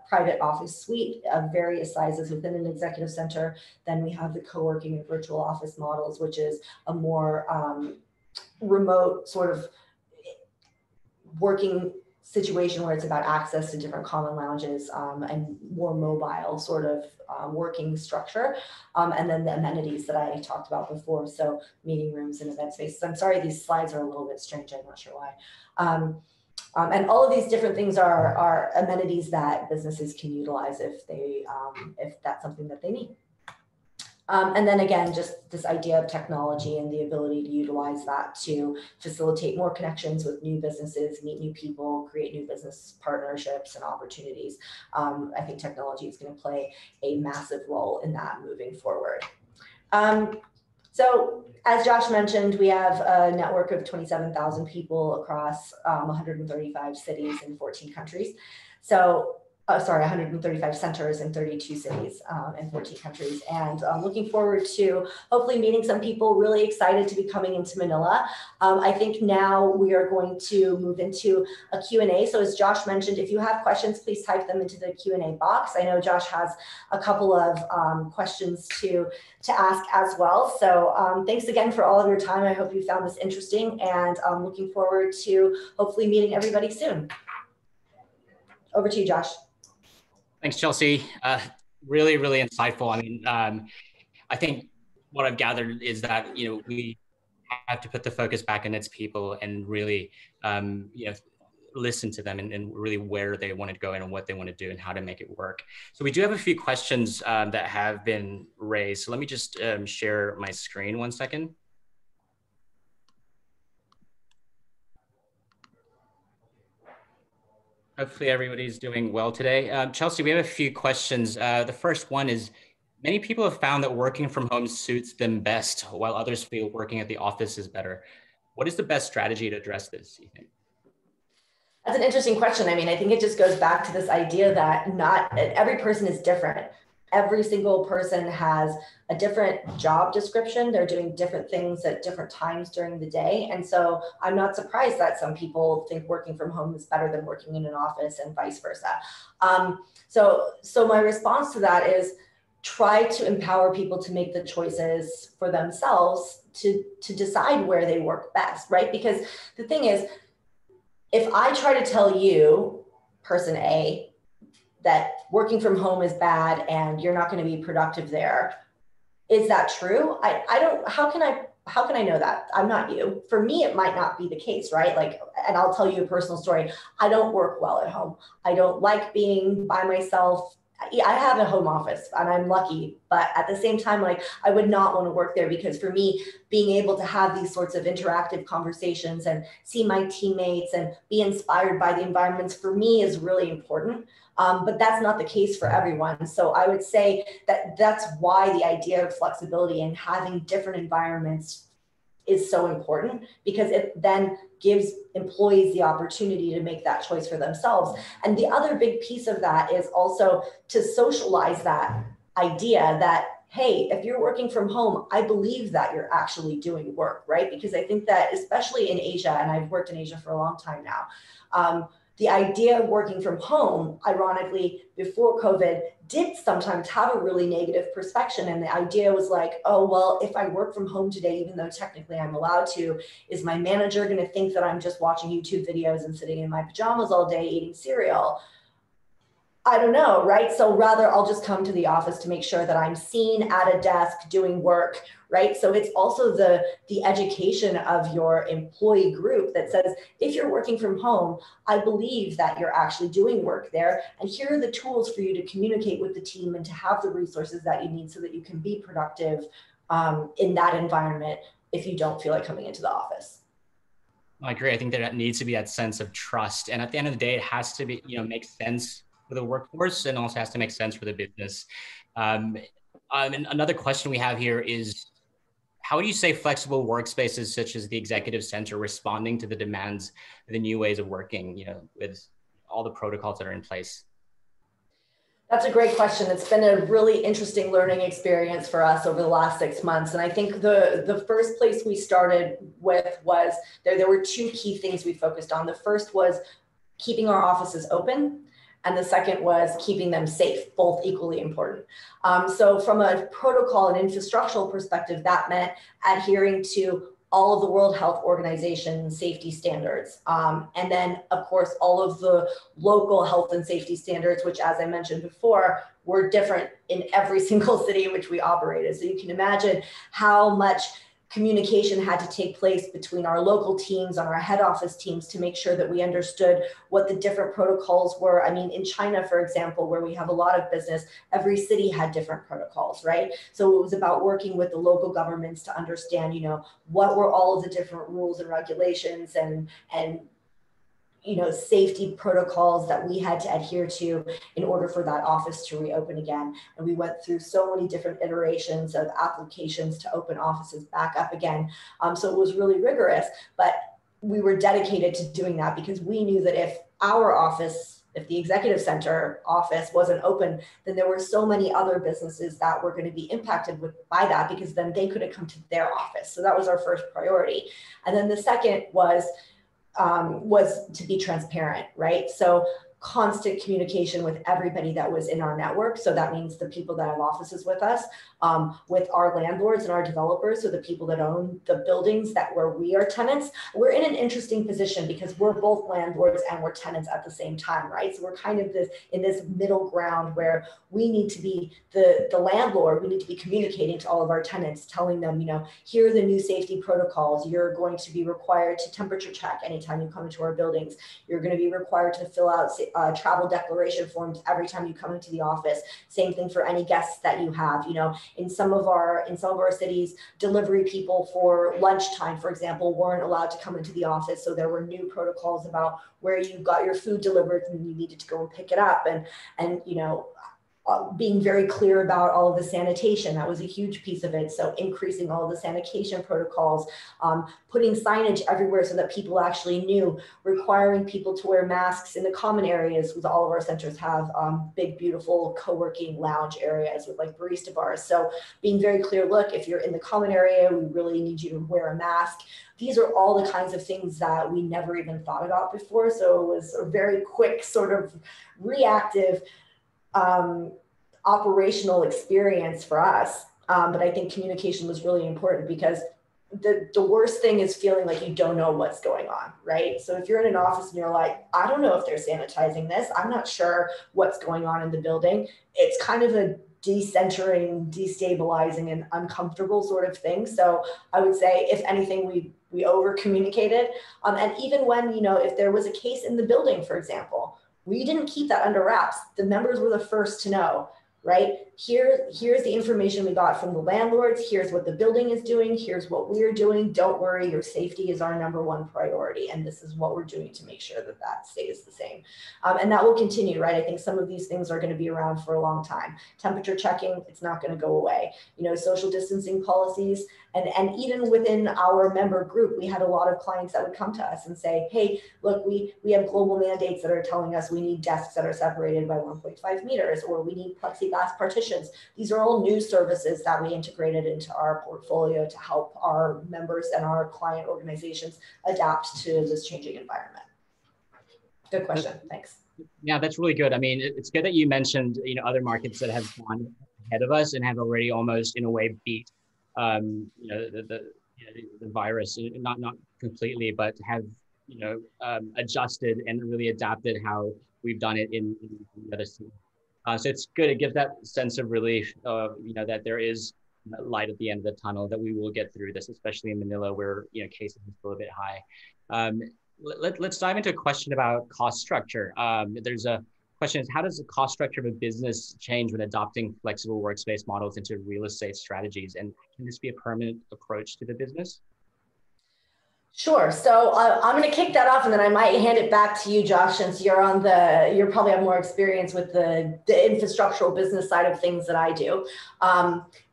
private office suite of various sizes within an Executive Center. Then we have the co-working and virtual office models, which is a more remote sort of working situation where it's about access to different common lounges and more mobile sort of working structure. And then the amenities that I talked about before. So meeting rooms and event spaces. I'm sorry, these slides are a little bit strange. I'm not sure why. And all of these different things are amenities that businesses can utilize if that's something that they need. And then again, just this idea of technology and the ability to utilize that to facilitate more connections with new businesses, meet new people, create new business partnerships and opportunities. I think technology is going to play a massive role in that moving forward. So as Josh mentioned, we have a network of 27,000 people across 135 cities in 14 countries. So 135 centers in 32 cities in 14 countries. And looking forward to hopefully meeting some people, really excited to be coming into Manila. I think now we are going to move into a Q&A. So as Josh mentioned, if you have questions, please type them into the Q&A box. I know Josh has a couple of questions to ask as well. So thanks again for all of your time. I hope you found this interesting, and I'm looking forward to hopefully meeting everybody soon. Over to you, Josh. Thanks, Chelsea. Really, really insightful. I mean, I think what I've gathered is that, we have to put the focus back on its people and really, listen to them and really where they want to go and what they want to do and how to make it work. So we do have a few questions that have been raised. So let me just share my screen 1 second. Hopefully everybody's doing well today. Chelsea, we have a few questions. The first one is, many people have found that working from home suits them best, while others feel working at the office is better. What is the best strategy to address this, you think? That's an interesting question. I mean, I think it just goes back to this idea that not every person is different. every single person has a different job description. They're doing different things at different times during the day. And so I'm not surprised that some people think working from home is better than working in an office and vice versa. So my response to that is try to empower people to make the choices for themselves to decide where they work best, right? Because the thing is, if I try to tell you, person A, that working from home is bad and you're not going to be productive there, is that true? I don't, how can I know that? I'm not you. For me, it might not be the case, right? Like, and I'll tell you a personal story. I don't work well at home. I don't like being by myself. I have a home office and I'm lucky, but at the same time, like I would not want to work there, because for me, being able to have these sorts of interactive conversations and see my teammates and be inspired by the environments, for me is really important. But that's not the case for everyone. So I would say that that's why the idea of flexibility and having different environments is so important, because it then gives employees the opportunity to make that choice for themselves. And the other big piece of that is also to socialize that idea that, hey, if you're working from home, I believe that you're actually doing work, right? Because I think that especially in Asia, and I've worked in Asia for a long time now, the idea of working from home, ironically, before COVID, did sometimes have a really negative perception. And the idea was like, oh, well, if I work from home today, even though technically I'm allowed to, is my manager going to think that I'm just watching YouTube videos and sitting in my pajamas all day eating cereal? I don't know, right? So rather, I'll just come to the office to make sure that I'm seen at a desk doing work, right? So it's also the education of your employee group that says, if you're working from home, I believe that you're actually doing work there. And here are the tools for you to communicate with the team and to have the resources that you need so that you can be productive in that environment if you don't feel like coming into the office. I agree. I think that needs to be that sense of trust. And at the end of the day, it has to be, make sense for the workforce, and also has to make sense for the business. And another question we have here is, how do you say flexible workspaces such as the executive center responding to the demands of the new ways of working, with all the protocols that are in place? That's a great question. It's been a really interesting learning experience for us over the last 6 months. And I think the first place we started with was there were two key things we focused on. The first was keeping our offices open, and the second was keeping them safe, both equally important. So from a protocol and infrastructural perspective, that meant adhering to all of the World Health Organization safety standards. And then, of course, all of the local health and safety standards, which, as I mentioned before, were different in every single city in which we operated. So you can imagine how much communication had to take place between our local teams and our head office teams to make sure that we understood what the different protocols were. I mean, in China, for example, where we have a lot of business, every city had different protocols, right? So it was about working with the local governments to understand, what were all of the different rules and regulations and safety protocols that we had to adhere to in order for that office to reopen again. And we went through so many different iterations of applications to open offices back up again. So it was really rigorous, but we were dedicated to doing that because we knew that if the executive center office wasn't open, then there were so many other businesses that were going to be impacted by that, because then they couldn't come to their office. So that was our first priority. And then the second was to be transparent, right? So constant communication with everybody that was in our network. So that means the people that have offices with us, with our landlords and our developers, so the people that own the buildings where we are tenants. We're in an interesting position because we're both landlords and we're tenants at the same time, right? So we're kind of in this middle ground where we need to be the landlord. We need to be communicating to all of our tenants, telling them, here are the new safety protocols. You're going to be required to temperature check anytime you come into our buildings. You're going to be required to fill out travel declaration forms every time you come into the office. Same thing for any guests that you have. In some of our cities, delivery people for lunchtime, for example, weren't allowed to come into the office. So there were new protocols about where you got your food delivered and you needed to go and pick it up. And being very clear about all of the sanitation. That was a huge piece of it. So increasing all of the sanitation protocols, putting signage everywhere so that people actually knew, requiring people to wear masks in the common areas, because all of our centers have big, beautiful co-working lounge areas with like barista bars. So being very clear, look, if you're in the common area, we really need you to wear a mask. These are all the kinds of things that we never even thought about before. So it was a very quick sort of reactive operational experience for us. But I think communication was really important, because the worst thing is feeling like you don't know what's going on, right? So if you're in an office and you're like, I don't know if they're sanitizing this, I'm not sure what's going on in the building, it's kind of a decentering, destabilizing, and uncomfortable sort of thing. So I would say, if anything, we over communicated. And even when, if there was a case in the building, for example, we didn't keep that under wraps. The members were the first to know, right? Here's the information we got from the landlords. Here's what the building is doing. Here's what we're doing. Don't worry, your safety is our #1 priority. And this is what we're doing to make sure that that stays the same. And that will continue, right? I think some of these things are going to be around for a long time. Temperature checking, it's not going to go away. Social distancing policies, and even within our member group, we had a lot of clients that would come to us and say, hey, look, we have global mandates that are telling us we need desks that are separated by 1.5 meters, or we need plexiglass partitions. These are all new services that we integrated into our portfolio to help our members and our client organizations adapt to this changing environment. Good question, thanks. Yeah, that's really good. I mean, it's good that you mentioned, other markets that have gone ahead of us and have already almost in a way beat the virus, not completely, but have adjusted and really adapted how we've done it in the other cities. So it's good. It gives that sense of relief, that there is light at the end of the tunnel, that we will get through this, especially in Manila, where cases are still a bit high. Let's dive into a question about cost structure. There's a question is, how does the cost structure of a business change when adopting flexible workspace models into real estate strategies? And can this be a permanent approach to the business? Sure. So I'm going to kick that off, and then I might hand it back to you, Josh, since you probably have more experience with the infrastructural business side of things than I do.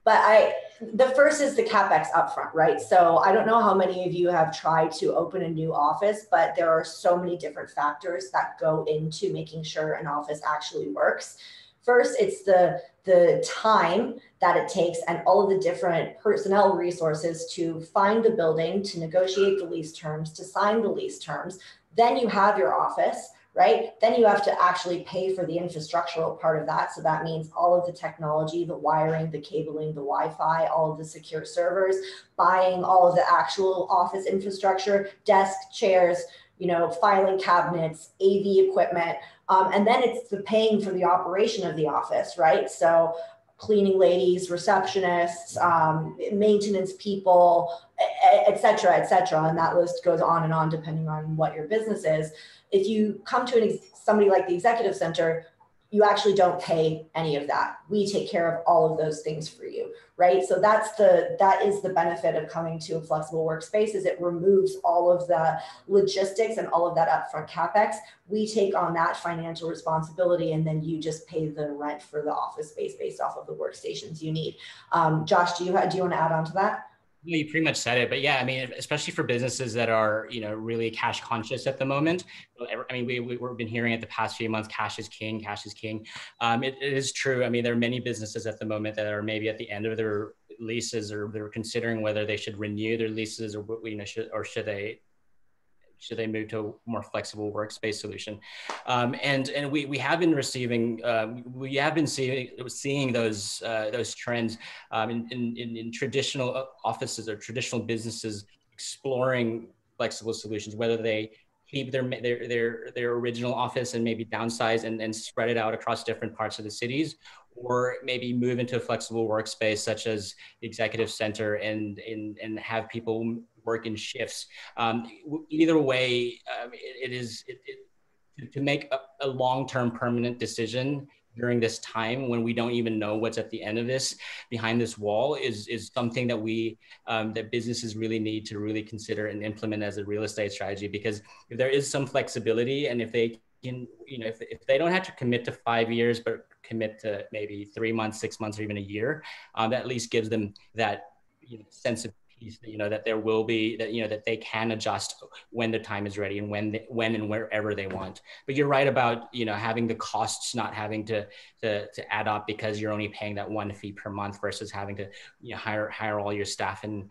But the first is the CapEx upfront, right? So I don't know how many of you have tried to open a new office, but there are so many different factors that go into making sure an office actually works. First, it's the time that it takes and all of the different personnel resources to find the building, to negotiate the lease terms, to sign the lease terms. Then you have your office, right? Then you have to actually pay for the infrastructural part of that. So that means all of the technology, the wiring, the cabling, the Wi-Fi, all of the secure servers, buying all of the actual office infrastructure, desk, chairs, filing cabinets, AV equipment. And then it's the paying for the operation of the office, right? So cleaning ladies, receptionists, maintenance people, et cetera, et cetera. And that list goes on and on depending on what your business is. If you come to somebody like the Executive Center, you actually don't pay any of that. We take care of all of those things for you, right? So that is the benefit of coming to a flexible workspace, is it removes all of the logistics and all of that upfront CapEx. We take on that financial responsibility, and then you just pay the rent for the office space based off of the workstations you need. Josh, do you want to add on to that? You pretty much said it, but yeah, I mean, especially for businesses that are, really cash conscious at the moment. I mean, we've been hearing it the past few months, cash is king, cash is king. It is true. I mean, there are many businesses at the moment that are maybe at the end of their leases, or they're considering whether they should renew their leases, or should they move to a more flexible workspace solution? And we have been receiving, we have been seeing those trends in traditional offices or traditional businesses exploring flexible solutions, whether they keep their original office and maybe downsize and spread it out across different parts of the cities, or maybe move into a flexible workspace such as the Executive Center and have people work in shifts. Either way, to make a long-term permanent decision during this time when we don't even know what's at the end of this, behind this wall, is something that that businesses really need to really consider and implement as a real estate strategy. Because if there is some flexibility, and if they can, if they don't have to commit to 5 years, but commit to maybe 3 months, 6 months, or even a year. That at least gives them that sense of peace, that there will be, that they can adjust when the time is ready and when and wherever they want. But you're right about, having the costs not having to add up because you're only paying that one fee per month versus having to hire all your staff and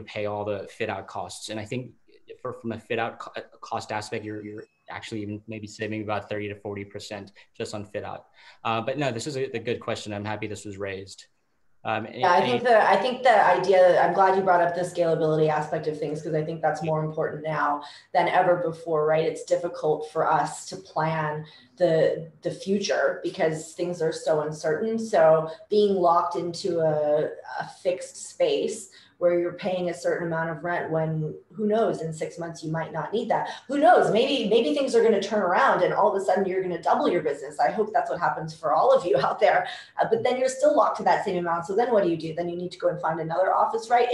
pay all the fit out costs. And I think from a fit out cost aspect, you're actually even maybe saving about 30 to 40% just on fit out. But no, this is a good question. I'm happy this was raised. Yeah, I think the idea, I'm glad you brought up the scalability aspect of things, because I think that's more important now than ever before, right? It's difficult for us to plan the future because things are so uncertain. So being locked into a fixed space where you're paying a certain amount of rent when, who knows, in 6 months you might not need that. Who knows, maybe things are going to turn around and all of a sudden you're going to double your business. I hope that's what happens for all of you out there. But then you're still locked to that same amount. So then what do? Then you need to go and find another office, right?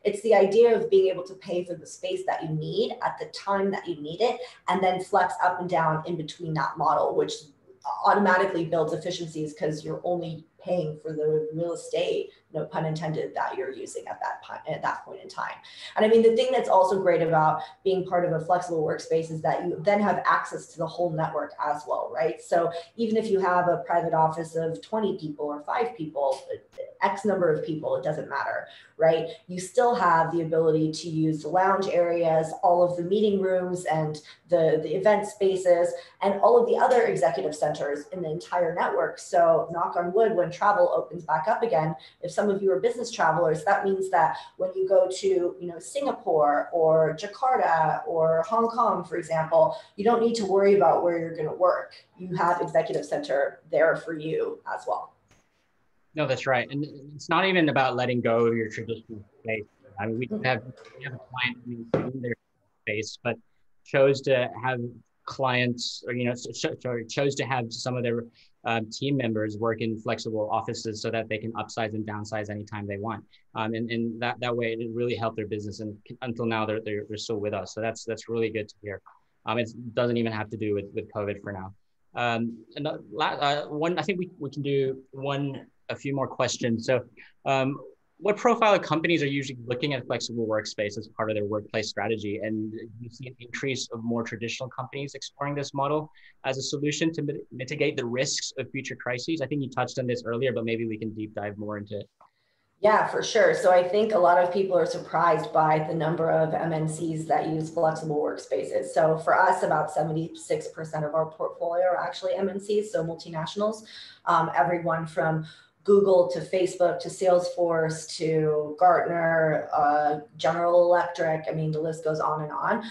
It's the idea of being able to pay for the space that you need at the time that you need it, and then flex up and down in between that model, which automatically builds efficiencies because you're only paying for the real estate, no pun intended, that you're using at that point in time. And I mean, the thing that's also great about being part of a flexible workspace is that you then have access to the whole network as well, right? So even if you have a private office of 20 people or 5 people, X number of people, it doesn't matter, right? You still have the ability to use the lounge areas, all of the meeting rooms and the event spaces, and all of the other executive centers in the entire network. So knock on wood, when travel opens back up again, if some of you are business travelers, that means that when you go to Singapore or Jakarta or Hong Kong, for example, you don't need to worry about where you're going to work. You have executive center there for you as well. No, that's right. And it's not even about letting go of your traditional space. I mean, we have a client in their space, but chose to have clients, or chose to have some of their team members work in flexible offices so that they can upsize and downsize anytime they want. And that way, it really helped their business. And until now, they're still with us. So that's really good to hear. It doesn't even have to do with COVID for now. I think we can do a few more questions. So what profile of companies are usually looking at flexible workspace as part of their workplace strategy? And do you see an increase of more traditional companies exploring this model as a solution to mitigate the risks of future crises? I think you touched on this earlier, but maybe we can deep dive more into it. Yeah, for sure. So I think a lot of people are surprised by the number of MNCs that use flexible workspaces. So for us, about 76% of our portfolio are actually MNCs, so multinationals, everyone from Google to Facebook to Salesforce to Gartner, General Electric. I mean, the list goes on and on.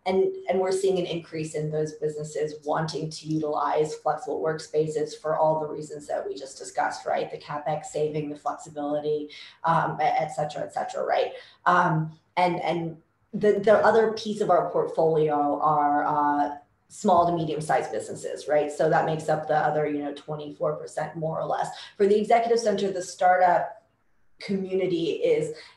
And we're seeing an increase in those businesses wanting to utilize flexible workspaces for all the reasons that we just discussed, right? The CapEx saving, the flexibility, et cetera, right? And the other piece of our portfolio are small to medium-sized businesses, right? So that makes up the other, 24% more or less. For the executive center, the startup community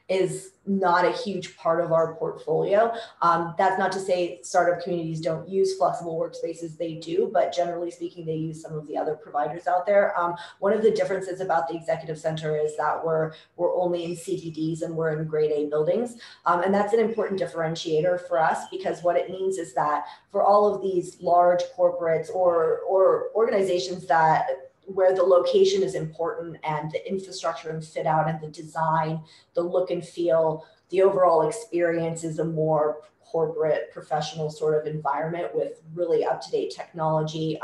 is not a huge part of our portfolio. That's not to say startup communities don't use flexible workspaces, they do, but generally speaking, they use some of the other providers out there. One of the differences about the executive center is that we're only in CBDs and we're in grade A buildings. And that's an important differentiator for us, because what it means is that for all of these large corporates or organizations where the location is important and the infrastructure and fit out and the design, the look and feel, the overall experience is a more corporate professional sort of environment with really up-to-date technology,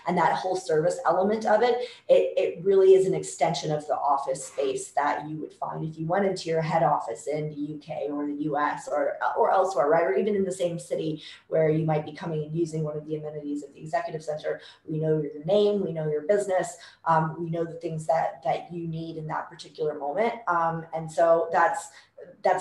and that whole service element of it really is an extension of the office space that you would find if you went into your head office in the UK or the US or elsewhere, right? Or even in the same city where you might be coming and using one of the amenities of the executive center. We know your name, we know your business, we know the things that you need in that particular moment. And so that's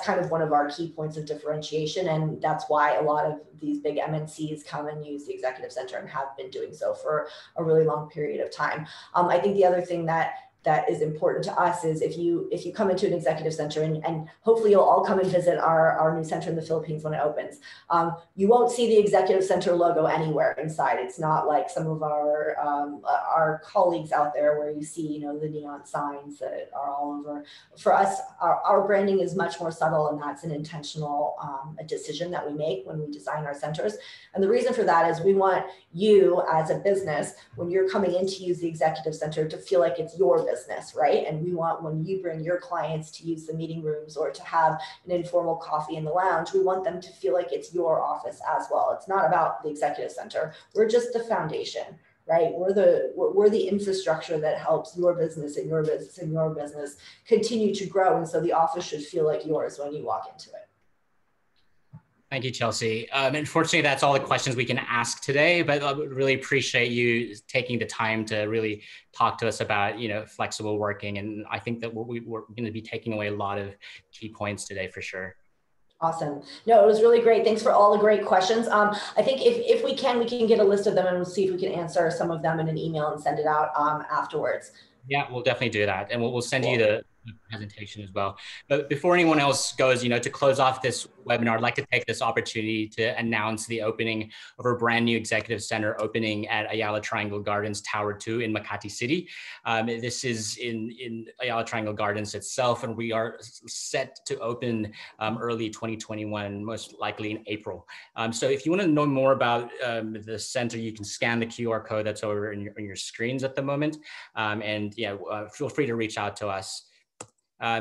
kind of one of our key points of differentiation. And that's why a lot of these big MNCs come and use the executive center and have been doing so for a really long period of time. I think the other thing that that is important to us is if you come into an executive center, and hopefully you'll all come and visit our new center in the Philippines when it opens, you won't see the executive center logo anywhere inside. It's not like some of our colleagues out there where you see, the neon signs that are all over. For us, our branding is much more subtle, and that's an intentional a decision that we make when we design our centers. And the reason for that is we want you as a business, when you're coming in to use the executive center, to feel like it's your business, right? And we want, when you bring your clients to use the meeting rooms or to have an informal coffee in the lounge, we want them to feel like it's your office as well. It's not about the executive center. We're just the foundation, right? We're the infrastructure that helps your business and your business and your business continue to grow. And so the office should feel like yours when you walk into it. Thank you, Chelsea. Unfortunately, that's all the questions we can ask today, but I really appreciate you taking the time to really talk to us about, flexible working. And I think that we're going to be taking away a lot of key points today for sure. Awesome. No, it was really great. Thanks for all the great questions. I think if we can get a list of them, and we'll see if we can answer some of them in an email and send it out afterwards. Yeah, we'll definitely do that. And we'll send you the presentation as well. But before anyone else goes, to close off this webinar, I'd like to take this opportunity to announce the opening of our brand new executive center opening at Ayala Triangle Gardens Tower 2 in Makati City. This is in Ayala Triangle Gardens itself, and we are set to open early 2021, most likely in April. So if you want to know more about the center, you can scan the QR code that's over on your screens at the moment. Feel free to reach out to us.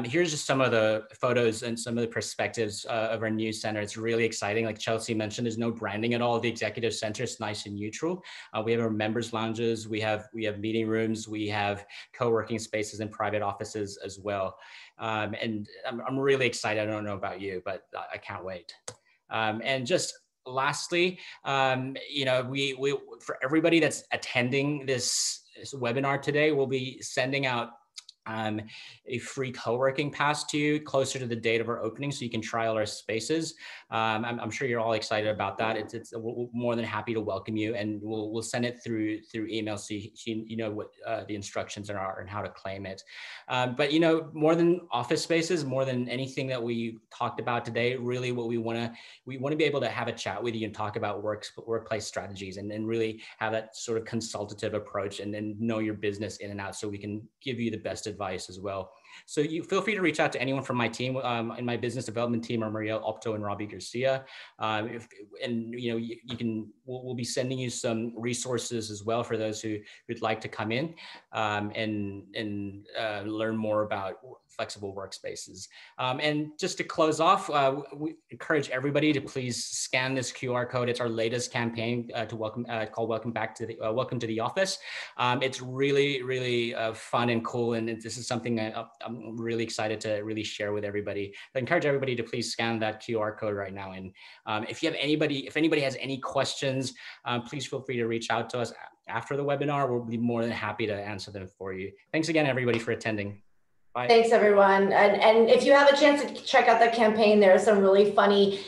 Here's just some of the photos and some of the perspectives of our new center. It's really exciting. Like Chelsea mentioned, there's no branding at all. The executive center is nice and neutral. We have our members lounges. We have meeting rooms. We have co-working spaces and private offices as well. And I'm really excited. I don't know about you, but I can't wait. And just lastly, we for everybody that's attending this webinar today, we'll be sending out a free co-working pass to you closer to the date of our opening, so you can try all our spaces. I'm sure you're all excited about that. We're more than happy to welcome you, and we'll send it through email so you know what the instructions are and how to claim it. But more than office spaces, more than anything that we talked about today, really what we want to be able to have a chat with you and talk about workplace strategies, and really have that sort of consultative approach, and then know your business in and out, so we can give you the best advice as well. So you feel free to reach out to anyone from my team, in my business development team, are Maria Opto and Robbie Garcia. We'll be sending you some resources as well for those who would like to come in and learn more about flexible workspaces. And just to close off, we encourage everybody to please scan this QR code. It's our latest campaign to called Welcome to the Office. It's really, really fun and cool, and this is something I'm really excited to really share with everybody. I encourage everybody to please scan that QR code right now. And if anybody has any questions, please feel free to reach out to us after the webinar. We'll be more than happy to answer them for you. Thanks again, everybody, for attending. Bye. Thanks, everyone. And if you have a chance to check out that campaign, there are some really funny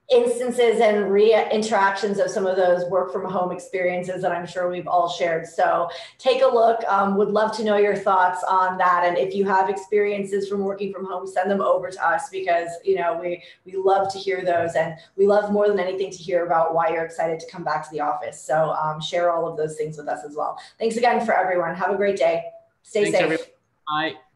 instances and interactions of some of those work from home experiences that I'm sure we've all shared. So take a look. Would love to know your thoughts on that. And if you have experiences from working from home, send them over to us, because we love to hear those, and we love more than anything to hear about why you're excited to come back to the office. So share all of those things with us as well. Thanks again for everyone. Have a great day. Stay safe. Everyone. Bye.